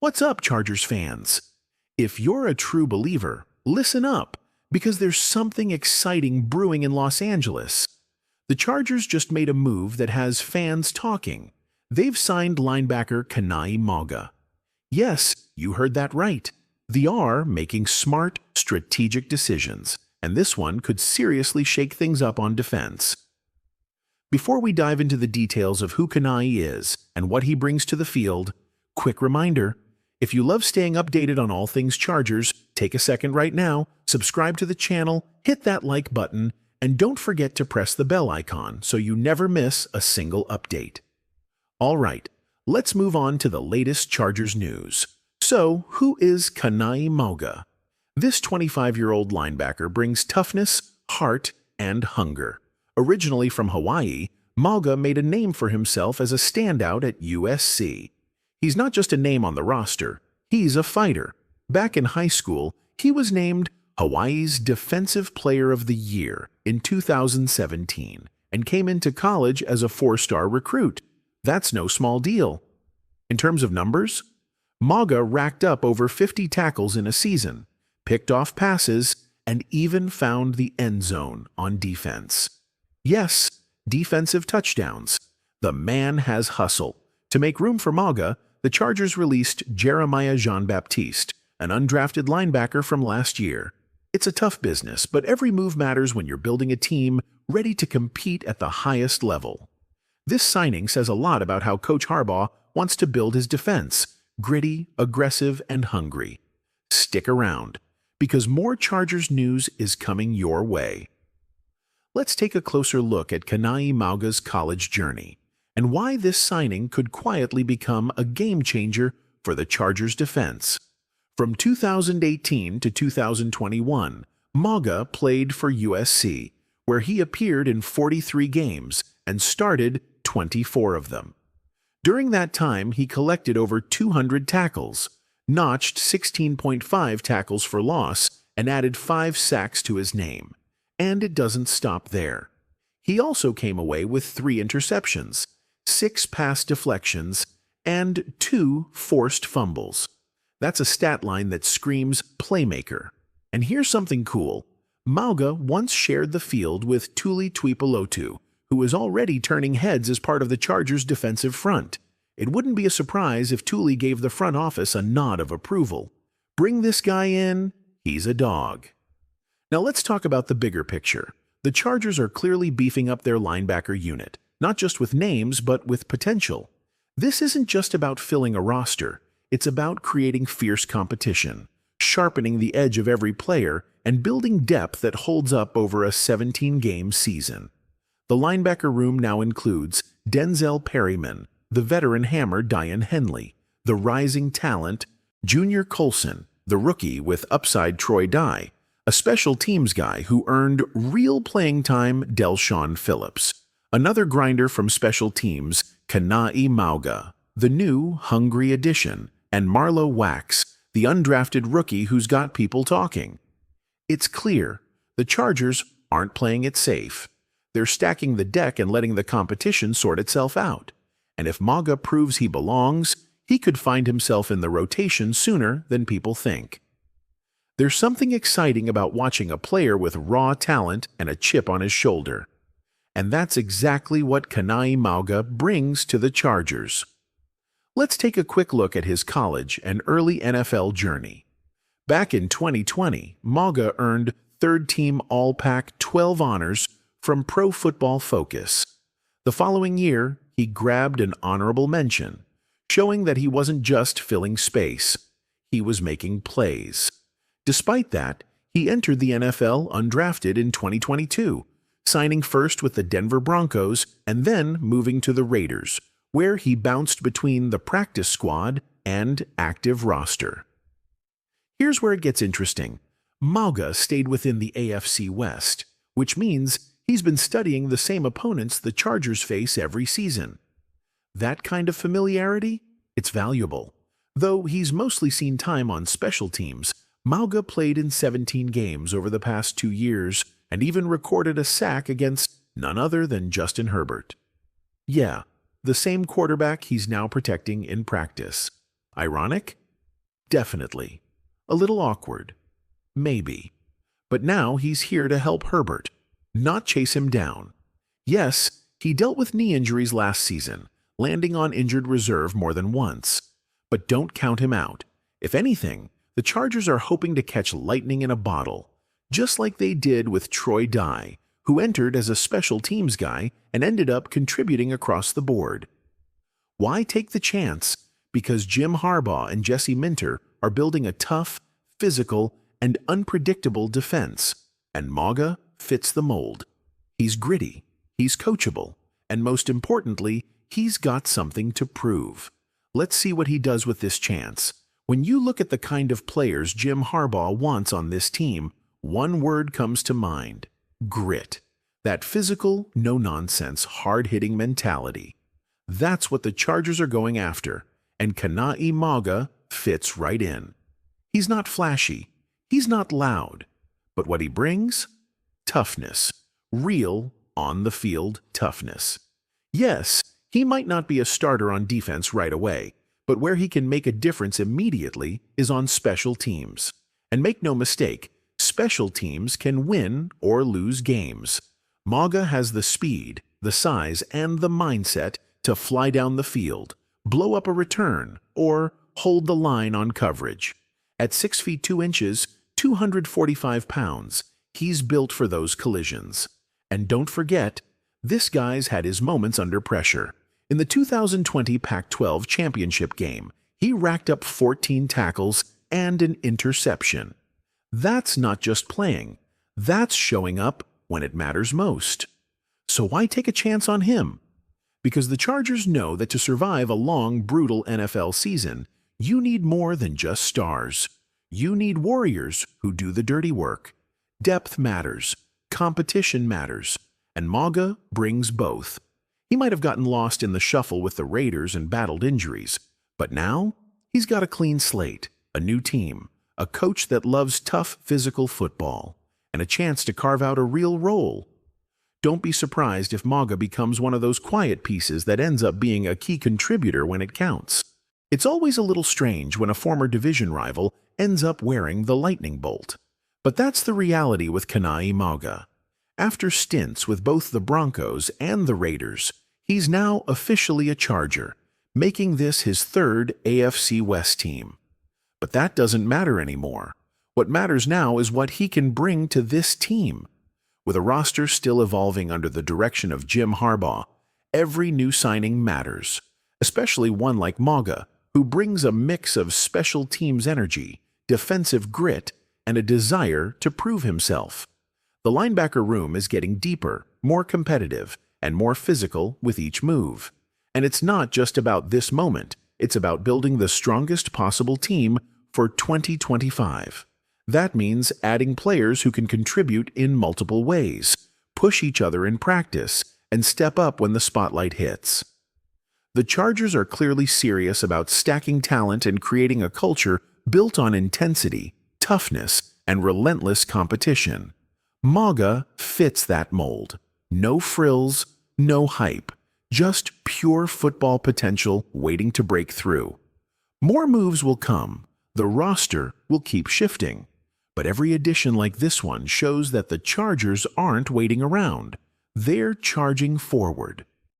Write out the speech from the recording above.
What's up, Chargers fans? If you're a true believer, listen up, because there's something exciting brewing in Los Angeles. The Chargers just made a move that has fans talking. They've signed linebacker Kanai Mauga. Yes, you heard that right. They are making smart, strategic decisions, and this one could seriously shake things up on defense. Before we dive into the details of who Kanai is and what he brings to the field, quick reminder, if you love staying updated on all things Chargers, take a second right now, subscribe to the channel, hit that like button, and don't forget to press the bell icon so you never miss a single update. All right, let's move on to the latest Chargers news. So, who is Kanai Mauga? This 25-year-old linebacker brings toughness, heart, and hunger. Originally from Hawaii, Mauga made a name for himself as a standout at USC. He's not just a name on the roster, he's a fighter. Back in high school, he was named Hawaii's Defensive Player of the Year in 2017 and came into college as a 4-star recruit. That's no small deal. In terms of numbers, Mauga racked up over 50 tackles in a season, picked off passes, and even found the end zone on defense. Yes, defensive touchdowns. The man has hustle. To make room for Mauga, the Chargers released Jeremiah Jean-Baptiste, an undrafted linebacker from last year. It's a tough business, but every move matters when you're building a team ready to compete at the highest level. This signing says a lot about how Coach Harbaugh wants to build his defense: gritty, aggressive, and hungry. Stick around, because more Chargers news is coming your way. Let's take a closer look at Kana'i Mauga's college journey and why this signing could quietly become a game-changer for the Chargers' defense. From 2018 to 2021, Mauga played for USC, where he appeared in 43 games and started 24 of them. During that time, he collected over 200 tackles, notched 16.5 tackles for loss, and added 5 sacks to his name. And it doesn't stop there. He also came away with 3 interceptions, 6 pass deflections, and 2 forced fumbles. That's a stat line that screams playmaker. And here's something cool. Mauga once shared the field with Tuli Tuipulotu, who was already turning heads as part of the Chargers' defensive front. It wouldn't be a surprise if Tuli gave the front office a nod of approval. Bring this guy in, he's a dog. Now let's talk about the bigger picture. The Chargers are clearly beefing up their linebacker unit, not just with names, but with potential. This isn't just about filling a roster. It's about creating fierce competition, sharpening the edge of every player, and building depth that holds up over a 17-game season. The linebacker room now includes Denzel Perryman, the veteran hammer Dian Henley, the rising talent Junior Colson, the rookie with upside Troy Dye, a special teams guy who earned real playing time Del'Shawn Phillips, another grinder from special teams Kana'i Mauga, the new hungry addition, and Marlowe Wax, the undrafted rookie who's got people talking. It's clear, the Chargers aren't playing it safe. They're stacking the deck and letting the competition sort itself out. And if Mauga proves he belongs, he could find himself in the rotation sooner than people think. There's something exciting about watching a player with raw talent and a chip on his shoulder. And that's exactly what Kanai Mauga brings to the Chargers. Let's take a quick look at his college and early NFL journey. Back in 2020, Mauga earned third-team All-Pac-12 honors from Pro Football Focus. The following year, he grabbed an honorable mention, showing that he wasn't just filling space, he was making plays. Despite that, he entered the NFL undrafted in 2022, signing first with the Denver Broncos and then moving to the Raiders, where he bounced between the practice squad and active roster. Here's where it gets interesting. Mauga stayed within the AFC West, which means he's been studying the same opponents the Chargers face every season. That kind of familiarity? It's valuable. Though he's mostly seen time on special teams, Mauga played in 17 games over the past 2 years and even recorded a sack against none other than Justin Herbert. Yeah, the same quarterback he's now protecting in practice. Ironic? Definitely. A little awkward. Maybe. But now he's here to help Herbert, not chase him down. Yes, he dealt with knee injuries last season, landing on injured reserve more than once. But don't count him out. If anything, the Chargers are hoping to catch lightning in a bottle, just like they did with Troy Dye, who entered as a special teams guy and ended up contributing across the board. Why take the chance? Because Jim Harbaugh and Jesse Minter are building a tough, physical, and unpredictable defense, and Mauga fits the mold. He's gritty, he's coachable, and most importantly, he's got something to prove. Let's see what he does with this chance. When you look at the kind of players Jim Harbaugh wants on this team, one word comes to mind: grit. That physical, no-nonsense, hard-hitting mentality. That's what the Chargers are going after, and Kanai Mauga fits right in. He's not flashy, he's not loud, but what he brings? Toughness. Real, on-the-field toughness. Yes, he might not be a starter on defense right away, but where he can make a difference immediately is on special teams. And make no mistake, special teams can win or lose games. Mauga has the speed, the size, and the mindset to fly down the field, blow up a return, or hold the line on coverage. At 6 feet 2 inches, 245 pounds, he's built for those collisions. And don't forget, this guy's had his moments under pressure. In the 2020 Pac-12 championship game, he racked up 14 tackles and an interception. That's not just playing, that's showing up when it matters most. So why take a chance on him? Because the Chargers know that to survive a long, brutal NFL season, you need more than just stars. You need warriors who do the dirty work. Depth matters, competition matters, and Mauga brings both. He might have gotten lost in the shuffle with the Raiders and battled injuries, but now he's got a clean slate, a new team, a coach that loves tough physical football, and a chance to carve out a real role. Don't be surprised if Mauga becomes one of those quiet pieces that ends up being a key contributor when it counts. It's always a little strange when a former division rival ends up wearing the lightning bolt. But that's the reality with Kanai Mauga. After stints with both the Broncos and the Raiders, he's now officially a Charger, making this his third AFC West team. But that doesn't matter anymore. What matters now is what he can bring to this team. With a roster still evolving under the direction of Jim Harbaugh, every new signing matters, especially one like Mauga, who brings a mix of special teams energy, defensive grit, and a desire to prove himself. The linebacker room is getting deeper, more competitive, and more physical with each move. And it's not just about this moment, it's about building the strongest possible team for 2025. That means adding players who can contribute in multiple ways, push each other in practice, and step up when the spotlight hits. The Chargers are clearly serious about stacking talent and creating a culture built on intensity, toughness, and relentless competition. Mauga fits that mold. No frills, no hype, just pure football potential waiting to break through. More moves will come. The roster will keep shifting. But every addition like this one shows that the Chargers aren't waiting around. They're charging forward.